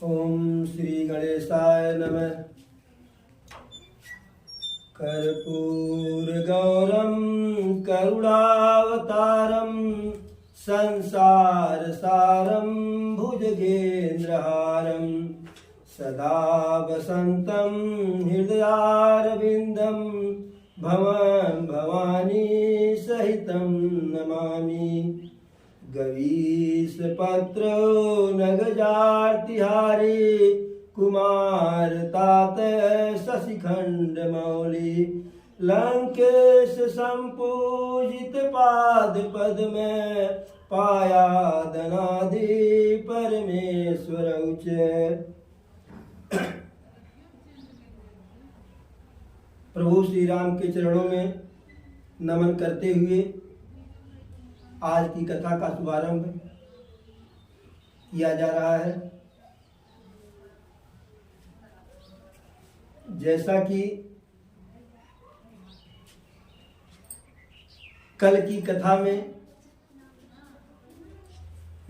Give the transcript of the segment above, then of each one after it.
ओम श्री गणेशाय नमः। कर्पूरगौरं करुणावतारं संसारसारं भुजगेन्द्रहारं सदा वसन्तं हृदयारविन्दं भवं भवानी सहितं नमामि। गवीशपत्रो नगजार्तिहारी कुमार तात शशिखंड मौली लंकेश संपूजित पाद पद में पाया दनादि परमेश्वर उच्च। प्रभु श्री राम के चरणों में नमन करते हुए आज की कथा का शुभारंभ किया जा रहा है। जैसा कि कल की कथा में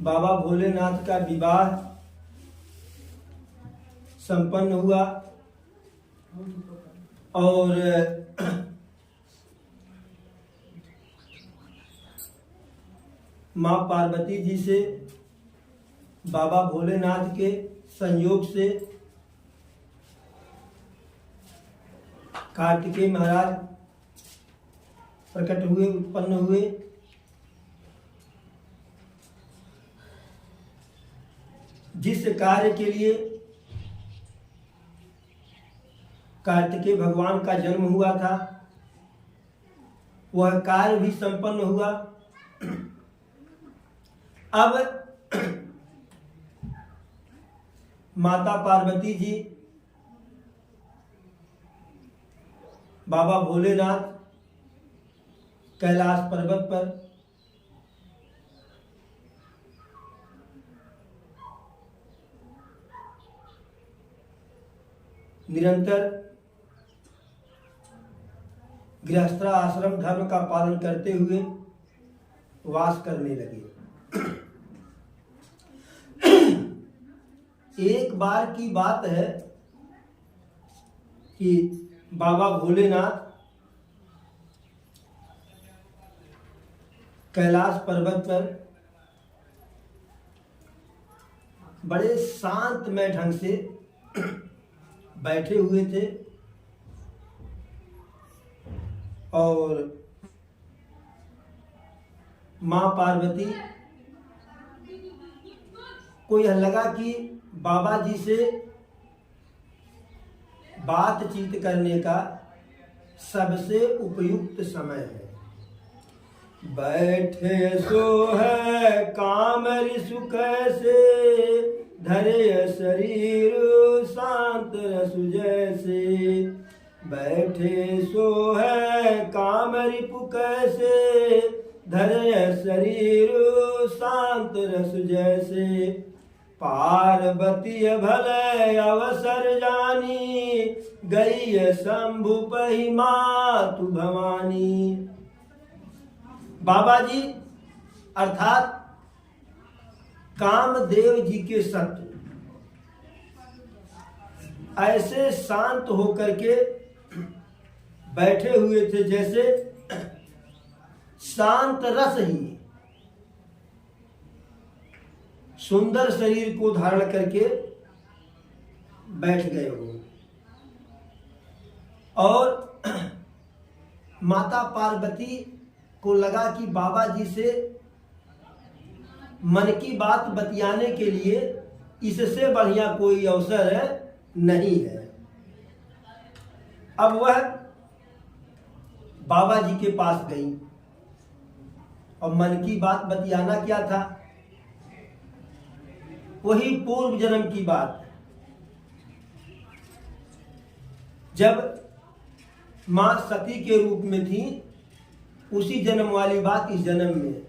बाबा भोलेनाथ का विवाह संपन्न हुआ और माँ पार्वती जी से बाबा भोलेनाथ के संयोग से कार्तिकेय महाराज प्रकट हुए, उत्पन्न हुए। जिस कार्य के लिए कार्तिकेय भगवान का जन्म हुआ था वह कार्य भी संपन्न हुआ। अब माता पार्वती जी बाबा भोलेनाथ कैलाश पर्वत पर निरंतर गृहस्थाश्रम धर्म का पालन करते हुए वास करने लगे। एक बार की बात है कि बाबा भोलेनाथ कैलाश पर्वत पर बड़े शांतमय ढंग से बैठे हुए थे और मां पार्वती को यह लगा कि बाबा जी से बातचीत करने का सबसे उपयुक्त समय है। बैठे सो है काम रिसु कैसे धरे शरीर शांत रसु जैसे। बैठे सो है काम रिपु कैसे धरे शरीर शांत रसु जैसे। पार्वती भले अवसर जानी गई शंभु पही मातु भवानी। बाबा जी अर्थात कामदेव जी के शत्रु ऐसे शांत होकर के बैठे हुए थे जैसे शांत रस ही सुंदर शरीर को धारण करके बैठ गए हो। और माता पार्वती को लगा कि बाबा जी से मन की बात बतियाने के लिए इससे बढ़िया कोई अवसर नहीं है। अब वह बाबा जी के पास गई और मन की बात बतियाना क्या था, वही पूर्व जन्म की बात। जब मां सती के रूप में थी उसी जन्म वाली बात इस जन्म में।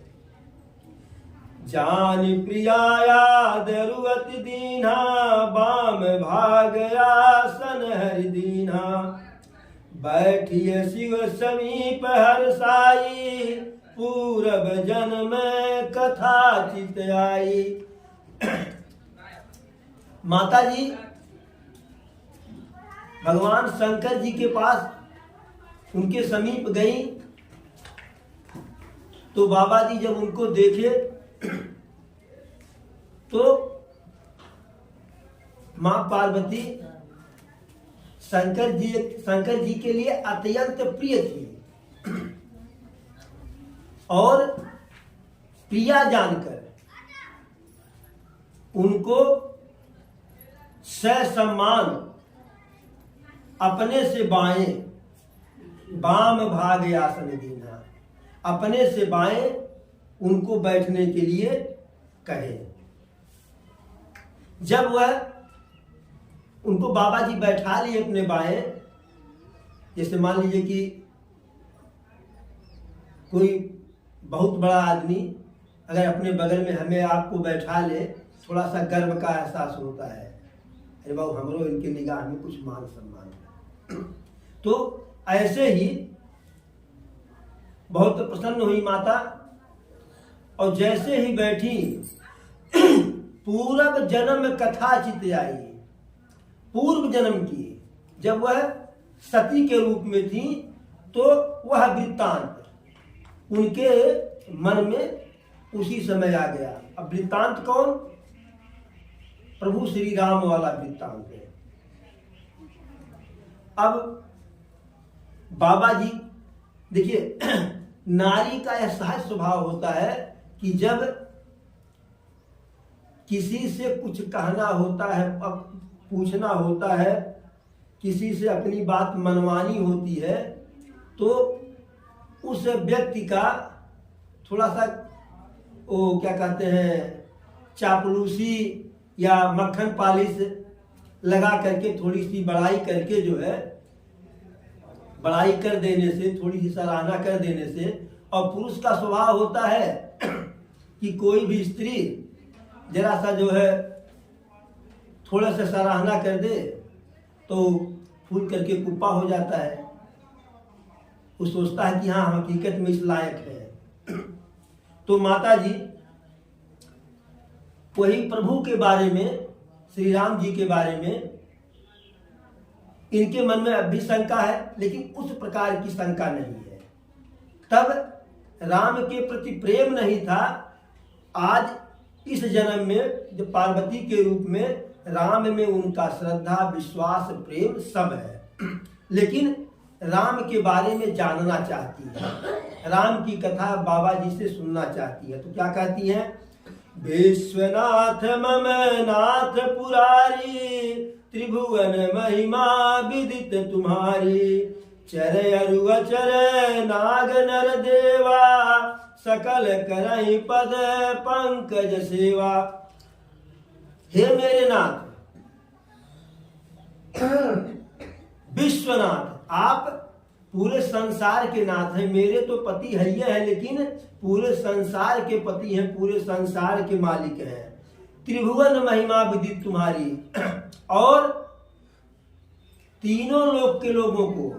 जान प्रिया याद रुअत दीना बाम भागया सन हरि दीना। बैठिए शिव समीप हर साई पूरब जन्म कथा चित आई। माता जी भगवान शंकर जी के पास उनके समीप गई तो बाबा जी जब उनको देखे तो मां पार्वती शंकर जी के लिए अत्यंत प्रिय थी और प्रिया जानकर उनको ससम्मान अपने से बाएं बाम भाग आसन दीना, अपने से बाएं उनको बैठने के लिए कहे। जब वह उनको बाबा जी बैठा लिए अपने बाएं, जैसे मान लीजिए कि कोई बहुत बड़ा आदमी अगर अपने बगल में हमें आपको बैठा ले, थोड़ा सा गर्व का एहसास होता है, अरे बाबू हमरो इनके निगाह में कुछ मान सम्मान है। तो ऐसे ही बहुत प्रसन्न हुई माता और जैसे ही बैठी पूर्व जन्म कथा चित आई। पूर्व जन्म की जब वह सती के रूप में थी तो वह वृत्तांत उनके मन में उसी समय आ गया। अब वृत्तांत कौन? प्रभु श्री राम वाला वृत्तांत है। अब बाबा जी देखिए, नारी का यह सहज स्वभाव होता है कि जब किसी से कुछ कहना होता है, पूछना होता है, किसी से अपनी बात मनवानी होती है, तो उस व्यक्ति का थोड़ा सा वो क्या कहते हैं चापलूसी या मक्खन पालिश लगा करके थोड़ी सी बड़ाई करके जो है बड़ाई कर देने से, थोड़ी सी सराहना कर देने से, और पुरुष का स्वभाव होता है कि कोई भी स्त्री जरा सा जो है थोड़ा सा सराहना कर दे तो फूल करके कुप्पा हो जाता है। वो सोचता है कि हाँ हम हकीकत में इस लायक है। तो माता जी वही प्रभु के बारे में, श्री राम जी के बारे में इनके मन में अब भी शंका है, लेकिन उस प्रकार की शंका नहीं है। तब राम के प्रति प्रेम नहीं था। आज इस जन्म में जो पार्वती के रूप में राम में उनका श्रद्धा, विश्वास, प्रेम सब है, लेकिन राम के बारे में जानना चाहती है, राम की कथा बाबा जी से सुनना चाहती है। तो क्या कहती है? विश्वनाथ मम नाथ पुरारी, त्रिभुवन महिमा विदित तुम्हारी, चर अरु अचर नाग नर देवा, सकल करहि पद पंकज सेवा। हे मेरे नाथ, विश्वनाथ, आप पूरे संसार के नाथ हैं। मेरे तो पति है ही है, लेकिन पूरे संसार के पति हैं, पूरे संसार के मालिक हैं। त्रिभुवन महिमा विदित तुम्हारी, और तीनों लोक के लोगों को,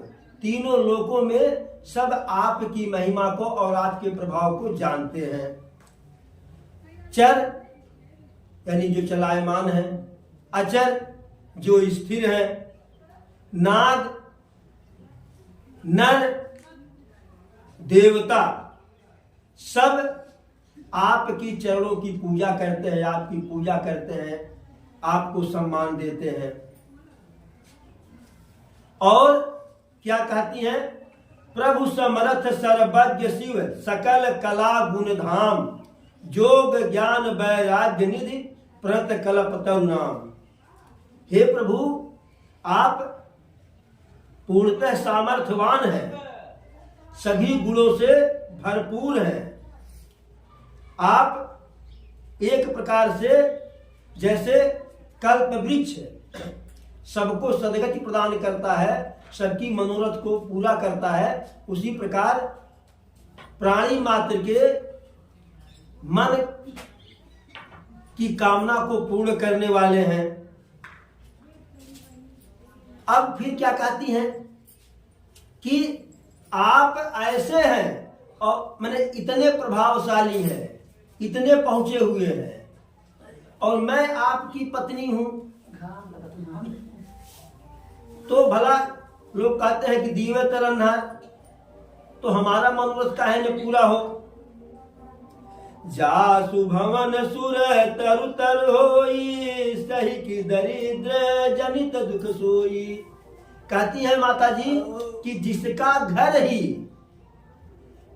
तीनों लोकों में सब आपकी महिमा को और आपके प्रभाव को जानते हैं। चर यानी जो चलायमान है, अचर जो स्थिर है, नाग नर देवता सब आपकी चरणों की पूजा करते हैं, आपकी पूजा करते हैं, आपको सम्मान देते हैं। और क्या कहती हैं? प्रभु समर्थ सर्वज्ञ शिव, सकल कला गुण धाम, जोग ज्ञान वैराग्य निधि, प्रत कल्प तव नाम। हे प्रभु, आप पूर्णतः सामर्थ्यवान है, सभी गुणों से भरपूर है। आप एक प्रकार से जैसे कल्प वृक्ष सबको सदगति प्रदान करता है, सबकी मनोरथ को पूरा करता है, उसी प्रकार प्राणी मात्र के मन की कामना को पूर्ण करने वाले हैं। अब फिर क्या कहती हैं कि आप ऐसे हैं और मैंने इतने प्रभावशाली हैं, इतने पहुंचे हुए हैं, और मैं आपकी पत्नी हूं, तो भला लोग कहते हैं कि दीवे तरन है, तो हमारा मनोरथ काहे न पूरा हो। जासु भवन सुर तरु तर होई, सही की दरिद्र जनित दुख सोई। कहती है माता जी कि जिसका घर ही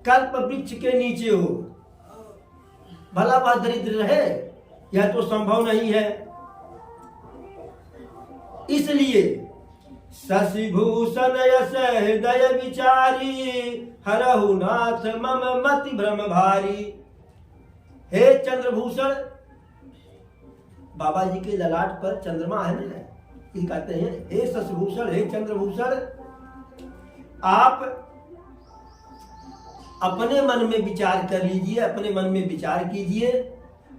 कल्प वृक्ष के नीचे हो, भला वह दरिद्र रहे? यह तो संभव नहीं है। इसलिए शशिभूषण यश हृदय विचारी, हरहु नाथ मम मति भ्रम भारी। हे चंद्रभूषण, बाबा जी के ललाट पर चंद्रमा है ना, ये कहते हैं हे शशिभूषण, हे चंद्रभूषण, आप अपने मन में विचार कर लीजिए, अपने मन में विचार कीजिए।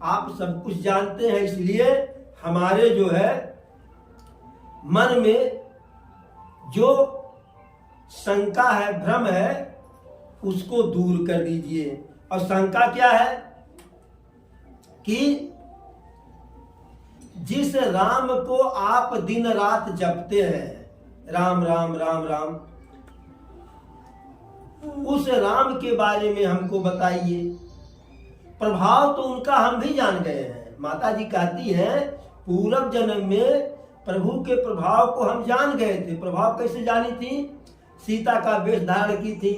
आप सब कुछ जानते हैं, इसलिए हमारे जो है मन में जो शंका है, भ्रम है, उसको दूर कर दीजिए। और शंका क्या है कि जिस राम को आप दिन रात जपते हैं, राम राम राम राम, उस राम के बारे में हमको बताइए। प्रभाव तो उनका हम भी जान गए हैं। माता जी कहती हैं पूर्व जन्म में प्रभु के प्रभाव को हम जान गए थे। प्रभाव कैसे जानी थी? सीता का वेश धारण की थी,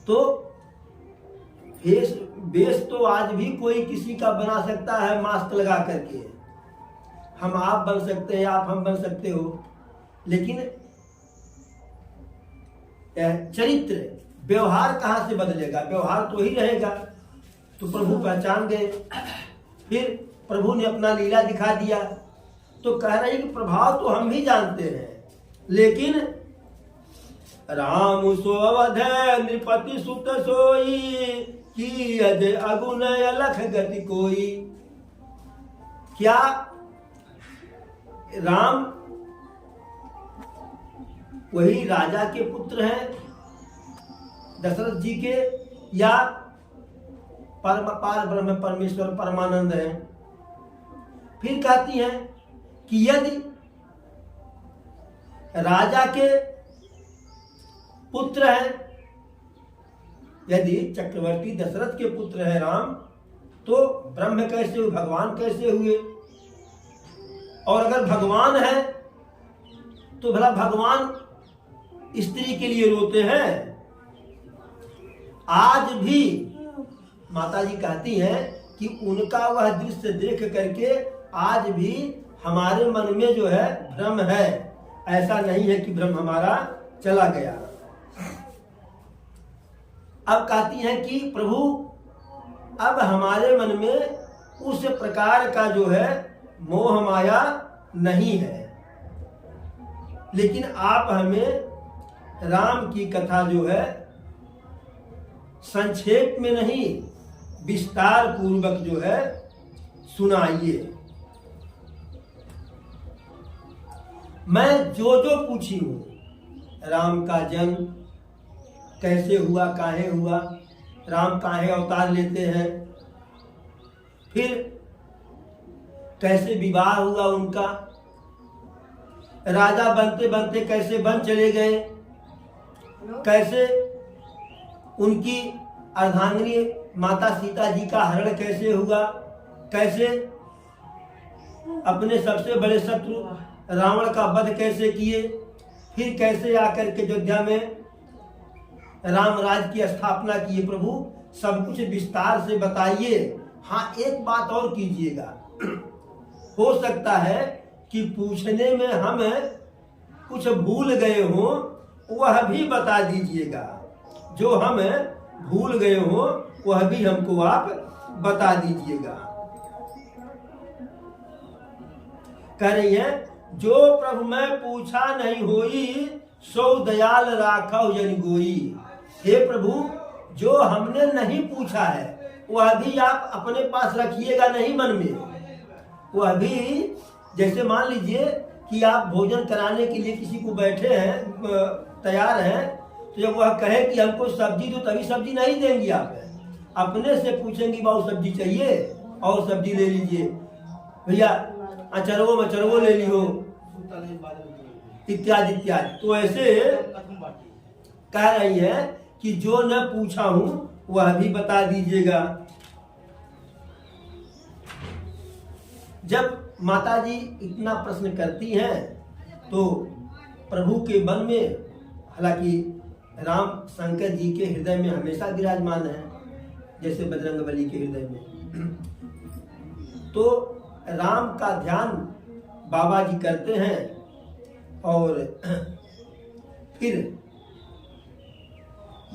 तो वेश तो आज भी कोई किसी का बना सकता है मास्क लगा करके। हम आप बन सकते हैं, आप हम बन सकते हो, लेकिन चरित्र व्यवहार कहां से बदलेगा? व्यवहार तो ही रहेगा। तो प्रभु पहचान गए, फिर प्रभु ने अपना लीला दिखा दिया। तो कह रहे हैं कि प्रभाव तो हम भी जानते हैं, लेकिन राम सो अवध नृपति सुत सोई, की अजय अगुन अलख गति कोई। क्या राम वही राजा के पुत्र हैं दशरथ जी के, या पार ब्रह्म परमेश्वर परमानंद हैं? फिर कहती हैं कि यदि राजा के पुत्र हैं, यदि चक्रवर्ती दशरथ के पुत्र है राम, तो ब्रह्म कैसे हुए, भगवान कैसे हुए? और अगर भगवान है तो भला भगवान स्त्री के लिए रोते हैं? आज भी माता जी कहती हैं कि उनका वह दृश्य देख करके आज भी हमारे मन में जो है भ्रम है। ऐसा नहीं है कि भ्रम हमारा चला गया। अब कहती हैं कि प्रभु अब हमारे मन में उस प्रकार का जो है मोह माया नहीं है, लेकिन आप हमें राम की कथा जो है संक्षेप में नहीं, विस्तार पूर्वक जो है सुनाइए। मैं जो जो पूछी हूं, राम का जन्म कैसे हुआ, काहे हुआ, राम काहे अवतार लेते हैं, फिर कैसे विवाह हुआ उनका, राजा बनते बनते कैसे बन चले गए, कैसे उनकी अर्धांगिनी माता सीता जी का हरण कैसे हुआ, कैसे अपने सबसे बड़े शत्रु रावण का वध कैसे किए, फिर कैसे आकर के अयोध्या में राम राज की स्थापना की। प्रभु सब कुछ विस्तार से बताइए। हाँ, एक बात और कीजिएगा, हो सकता है कि पूछने में हम कुछ भूल गए हों, वह भी बता दीजिएगा। जो हम भूल गए हों वह भी हमको आप बता दीजिएगा। कह रही है जो प्रभु मैं पूछा नहीं होई, सो दयाल राखो जन गोई। हे प्रभु, जो हमने नहीं पूछा है वह भी आप अपने पास रखिएगा नहीं मन में। वह भी जैसे मान लीजिए कि आप भोजन कराने के लिए किसी को बैठे हैं, तैयार हैं, तो जब वह कहे कि हमको सब्जी दो, तभी सब्जी नहीं देंगी आप। अपने से पूछेंगी बाबू सब्जी चाहिए और सब्जी ले लीजिए। भैया अचरवो मचरवो ले लियो, इत्यादि इत्यादि। तो ऐसे कह रही है कि जो न पूछा हूं वह भी बता दीजिएगा। जब माता जी इतना प्रश्न करती हैं तो प्रभु के मन में, हालांकि राम शंकर जी के हृदय में हमेशा विराजमान है जैसे बजरंगबली के हृदय में, तो राम का ध्यान बाबा जी करते हैं और फिर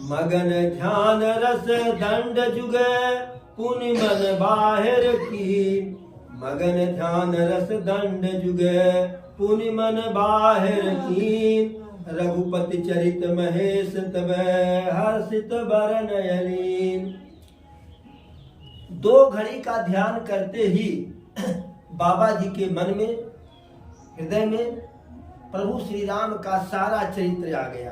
मगन ध्यान रस दंड जुगे पुनि मन बाहर की, मगन ध्यान रस दंड जुगे पुनि मन बाहर की, रघुपति चरित महेश तब हर्षित बर नयनीन। 2 घड़ी का ध्यान करते ही बाबा जी के मन में, हृदय में प्रभु श्री राम का सारा चरित्र आ गया।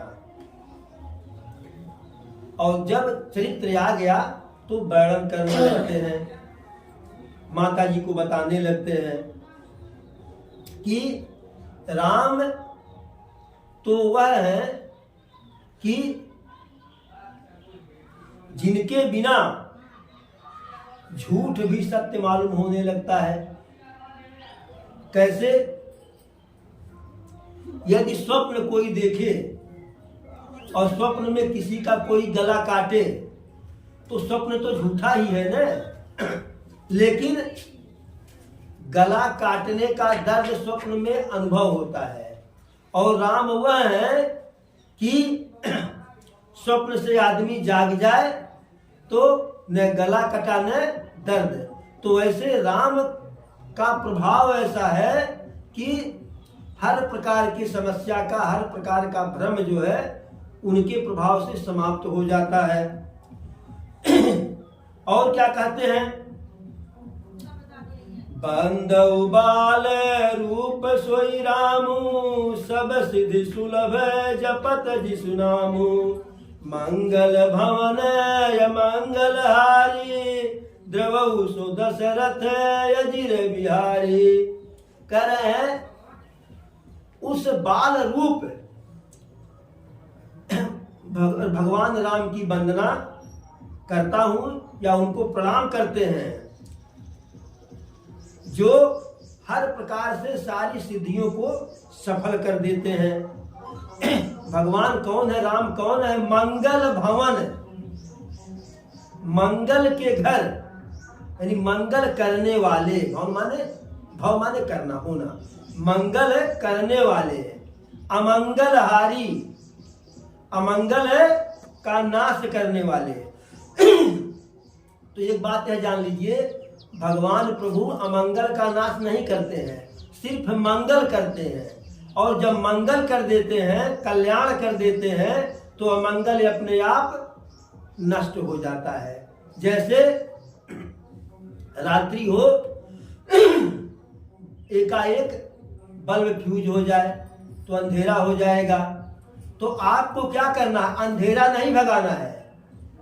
और जब चरित्र आ गया तो वर्णन करने लगते हैं, माता जी को बताने लगते हैं कि राम तो वह है कि जिनके बिना झूठ भी सत्य मालूम होने लगता है। कैसे? यदि स्वप्न कोई देखे और स्वप्न में किसी का कोई गला काटे तो स्वप्न तो झूठा ही है ना, लेकिन गला काटने का दर्द स्वप्न में अनुभव होता है। और राम वह है कि स्वप्न से आदमी जाग जाए तो न गला कटा न दर्द। तो ऐसे राम का प्रभाव ऐसा है कि हर प्रकार की समस्या का, हर प्रकार का भ्रम जो है उनके प्रभाव से समाप्त हो जाता है। और क्या कहते हैं? बंदौ बाल रूप सोई रामू, सब सिद्धि सुलभ जपत जिसु नामू, मंगल भवन मंगल हारी, द्रवहु सो दशरथ अजिर बिहारी। कह रहे हैं उस बाल रूप भगवान राम की वंदना करता हूं या उनको प्रणाम करते हैं, जो हर प्रकार से सारी सिद्धियों को सफल कर देते हैं। भगवान कौन है? राम कौन है? मंगल भवन, मंगल के घर, यानी मंगल करने वाले। भवन माने, भव माने करना, होना, मंगल करने वाले। अमंगल हारी, अमंगल का नाश करने वाले। तो एक बात यह जान लीजिए, भगवान प्रभु अमंगल का नाश नहीं करते हैं, सिर्फ मंगल करते हैं। और जब मंगल कर देते हैं, कल्याण कर देते हैं, तो अमंगल अपने आप नष्ट हो जाता है। जैसे रात्रि हो, एकाएक बल्ब फ्यूज हो जाए तो अंधेरा हो जाएगा। तो आपको क्या करना है? अंधेरा नहीं भगाना है,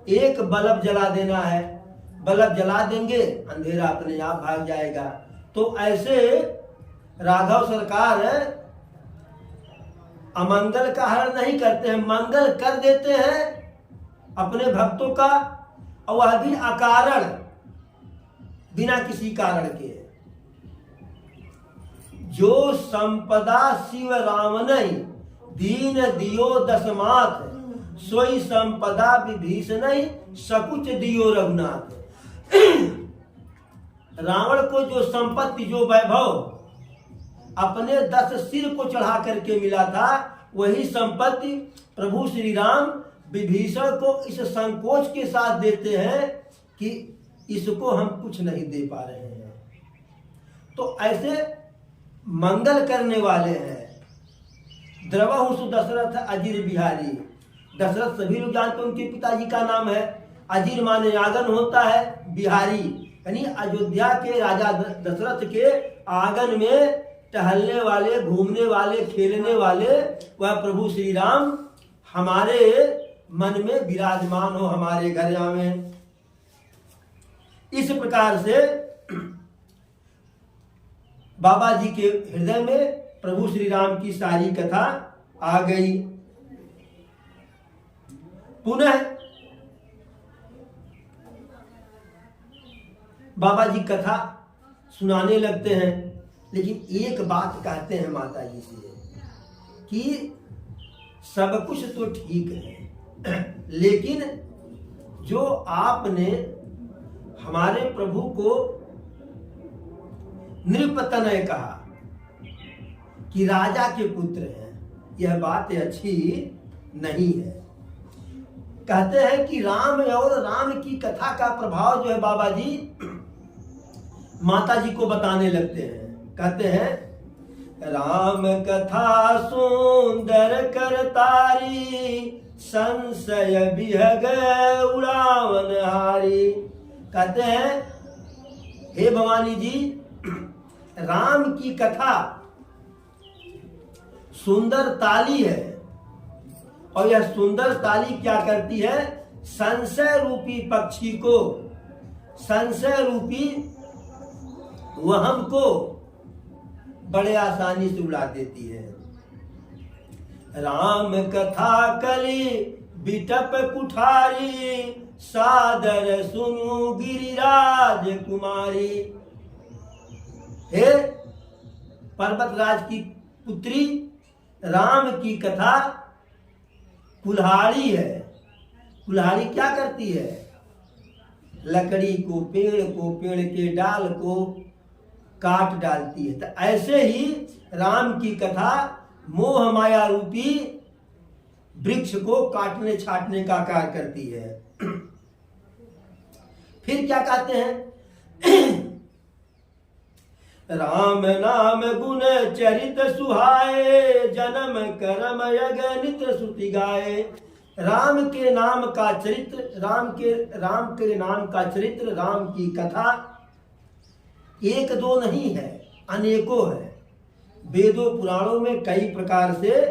एक बल्ब जला देना है। बल्ब जला देंगे, अंधेरा अपने आप भाग जाएगा। तो ऐसे राघव सरकार अमंगल का हरण नहीं करते हैं, मंगल कर देते हैं अपने भक्तों का, और वह भी अकारण, बिना किसी कारण के। जो संपदा शिव राम नहीं, दीन दियो दशमात, सोई संपदा विभीषण नहीं, सकुच दियो रघुनाथ। रावण को जो संपत्ति, जो वैभव अपने 10 सिर को चढ़ा करके मिला था, वही संपत्ति प्रभु श्री राम विभीषण को इस संकोच के साथ देते हैं कि इसको हम कुछ नहीं दे पा रहे हैं। तो ऐसे मंगल करने वाले हैं। द्रवहु सु दशरथ अजिर बिहारी। दशरथ सभी लोग जानते हैं, उनके पिताजी का नाम है। अजिर माने आंगन होता है, बिहारी यानी अयोध्या के राजा दशरथ के आंगन में टहलने वाले, घूमने वाले, खेलने वाले वह प्रभु श्री राम हमारे मन में विराजमान हो, हमारे घर आवे। इस प्रकार से बाबा जी के हृदय में प्रभु श्री राम की सारी कथा आ गई। पुनः बाबा जी कथा सुनाने लगते हैं, लेकिन एक बात कहते हैं माता जी से कि सब कुछ तो ठीक है, लेकिन जो आपने हमारे प्रभु को नृपतनय कहा कि राजा के पुत्र हैं, यह बात अच्छी नहीं है। कहते हैं कि राम और राम की कथा का प्रभाव जो है बाबा जी माता जी को बताने लगते हैं। कहते हैं राम कथा सुंदर करतारी, संशय बिहग उड़ावन हारी। कहते हैं हे भवानी जी, राम की कथा सुंदर ताली है, और यह सुंदर ताली क्या करती है? संशय रूपी पक्षी को, संशय रूपी वहम को बड़े आसानी से उड़ा देती है। राम कथा कली बिटप कुठारी, सादर सुनु गिरिराज कुमारी। हे पर्वतराज की पुत्री, राम की कथा कुल्हाड़ी है। कुल्हाड़ी क्या करती है? लकड़ी को, पेड़ के डाल को काट डालती है। तो ऐसे ही राम की कथा मोह माया रूपी वृक्ष को काटने छाटने का कार्य करती है। फिर क्या कहते हैं? राम नाम गुण चरित सुहाए, जन्म कर्म यज्ञ श्रुति गाए। राम के नाम का चरित्र, राम के नाम का चरित्र, राम की कथा एक दो नहीं है, अनेकों है। वेदों पुराणों में कई प्रकार से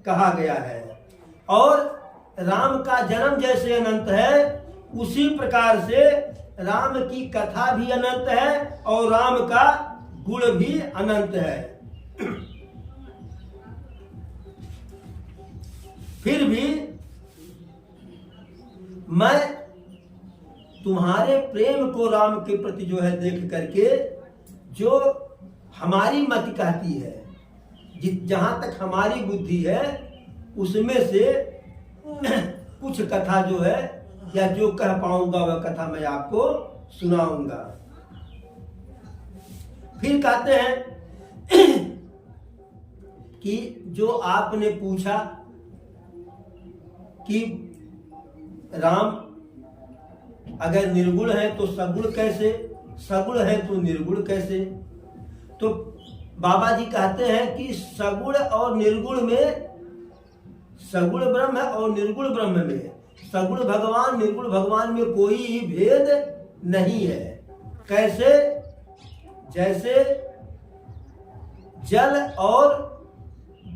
कहा गया है। और राम का जन्म जैसे अनंत है, उसी प्रकार से राम की कथा भी अनंत है और राम का गुण भी अनंत है। फिर भी मैं तुम्हारे प्रेम को राम के प्रति जो है देख करके, जो हमारी मति कहती है, जहां तक हमारी बुद्धि है, उसमें से कुछ कथा जो है या जो कह पाऊंगा वह कथा मैं आपको सुनाऊंगा। फिर कहते हैं कि जो आपने पूछा कि राम अगर निर्गुण है तो सगुण कैसे, सगुण है तो निर्गुण कैसे? तो बाबा जी कहते हैं कि सगुण और निर्गुण में, सगुण ब्रह्म है और निर्गुण ब्रह्म में, सगुण भगवान निर्गुण भगवान में कोई भेद नहीं है। कैसे? जैसे जल और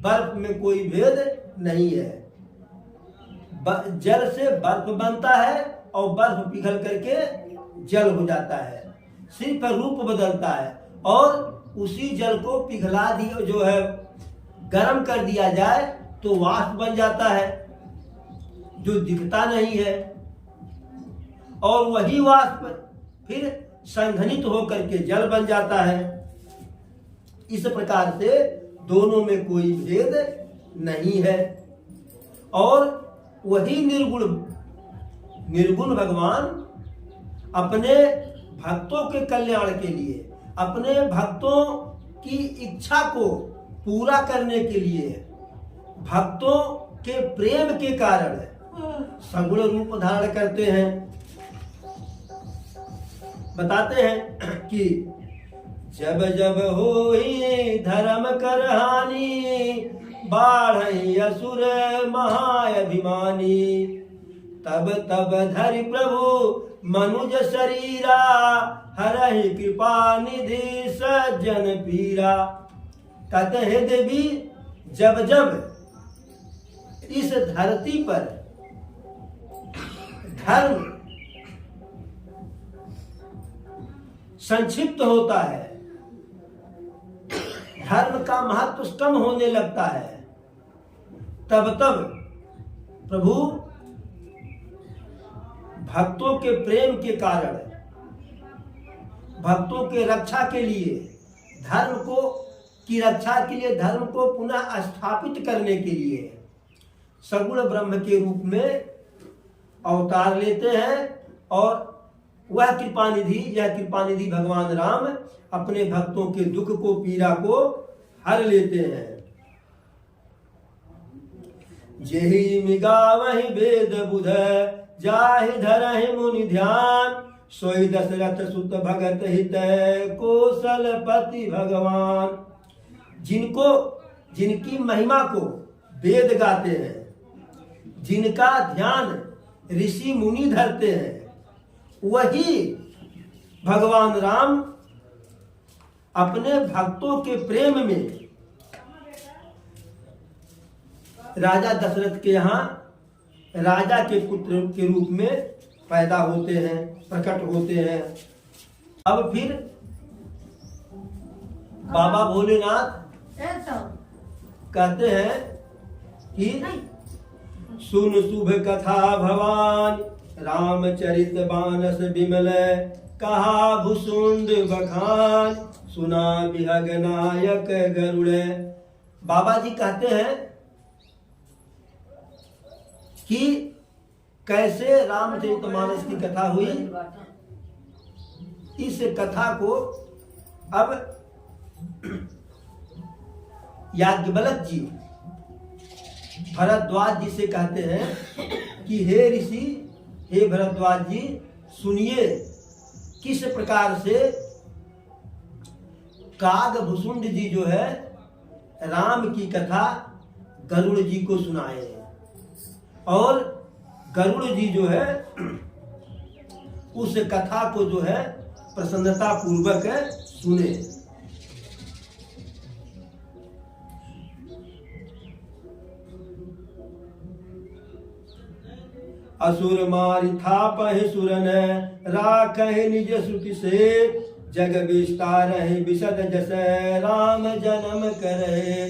बर्फ में कोई भेद नहीं है। जल से बर्फ बनता है और बर्फ पिघल करके जल हो जाता है, सिर्फ रूप बदलता है। और उसी जल को पिघला दिया, जो है गर्म कर दिया जाए तो वाष्प बन जाता है, जो दिखता नहीं है। और वही वाष्प फिर संघनित होकर के जल बन जाता है। इस प्रकार से दोनों में कोई भेद नहीं है। और वही निर्गुण भगवान अपने भक्तों के कल्याण के लिए, अपने भक्तों की इच्छा को पूरा करने के लिए, भक्तों के प्रेम के कारण सगुण रूप धारण करते हैं। बताते हैं कि जब जब होई धर्म कर हानि, बाढ़ई असुर महाअभिमानी, तब तब धरि प्रभु मनुज शरीरा, हरहि कृपा निधि सज्जन पीरा। कहते हैं देवी, जब जब इस धरती पर धर्म संक्षिप्त होता है, धर्म का महत्व कम होने लगता है, तब प्रभु भक्तों के प्रेम के कारण, भक्तों के रक्षा के लिए, धर्म को की रक्षा के लिए, धर्म को पुनः स्थापित करने के लिए सगुण ब्रह्म के रूप में अवतार लेते हैं। और वह कृपानिधि, यह कृपानिधि भगवान राम अपने भक्तों के दुख को, पीड़ा को हर लेते हैं। जेहि मिगावहि वेद बुध, जाहि धरहि मुनि ध्यान, सोई दशरथ सुत भगत हित, कौशलपति भगवान। जिनकी महिमा को वेद गाते हैं, जिनका ध्यान ऋषि मुनि धरते हैं, वही भगवान राम अपने भक्तों के प्रेम में राजा दशरथ के यहाँ राजा के पुत्र के रूप में पैदा होते हैं, प्रकट होते हैं। अब फिर बाबा भोलेनाथ कहते हैं कि सुन शुभ कथा भवान, रामचरित मानस विमल, कहा भुसुंड बखान, सुना विहग नायक गरुड़। बाबा जी कहते हैं कि कैसे रामचरितमानस की कथा हुई। इस कथा को अब याज्ञवल्क्य जी भरद्वाज जी से कहते हैं कि हे ऋषि, हे भरद्वाज जी, सुनिए किस प्रकार से कागभुसुंड जी जो है राम की कथा गरुड़ जी को सुनाए, और गरुड़ जी जो है उस कथा को जो है प्रसन्नता पूर्वक सुने। असुर मारि थापहि सुरन, राखहि निज श्रुति से, जग विस्तारहि विशद जस, राम जन्म करे।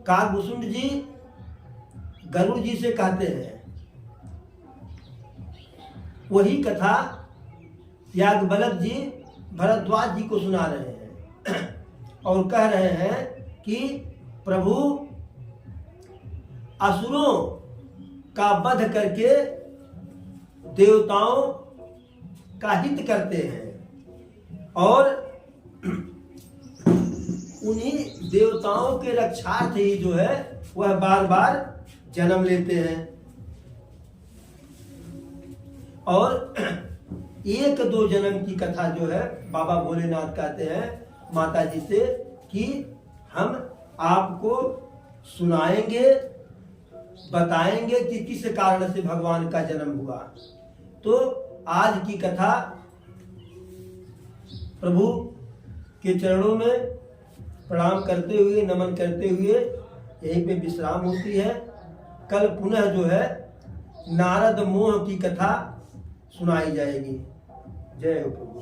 कागभुसुंड जी गरुड़ जी से कहते हैं, वही कथा याज्ञवल्क्य जी भरद्वाज जी को सुना रहे हैं और कह रहे हैं कि प्रभु असुरों का वध करके देवताओं का हित करते हैं, और उन्हीं देवताओं के रक्षार्थ ही जो है वह बार बार जन्म लेते हैं। और एक दो जन्म की कथा जो है बाबा भोलेनाथ कहते हैं माता जी से कि हम आपको सुनाएंगे, बताएंगे कि किस कारण से भगवान का जन्म हुआ। तो आज की कथा प्रभु के चरणों में प्रणाम करते हुए, नमन करते हुए यहीं पे विश्राम होती है। कल पुनः जो है नारद मोह की कथा सुनाई जाएगी। जय हो प्रभु।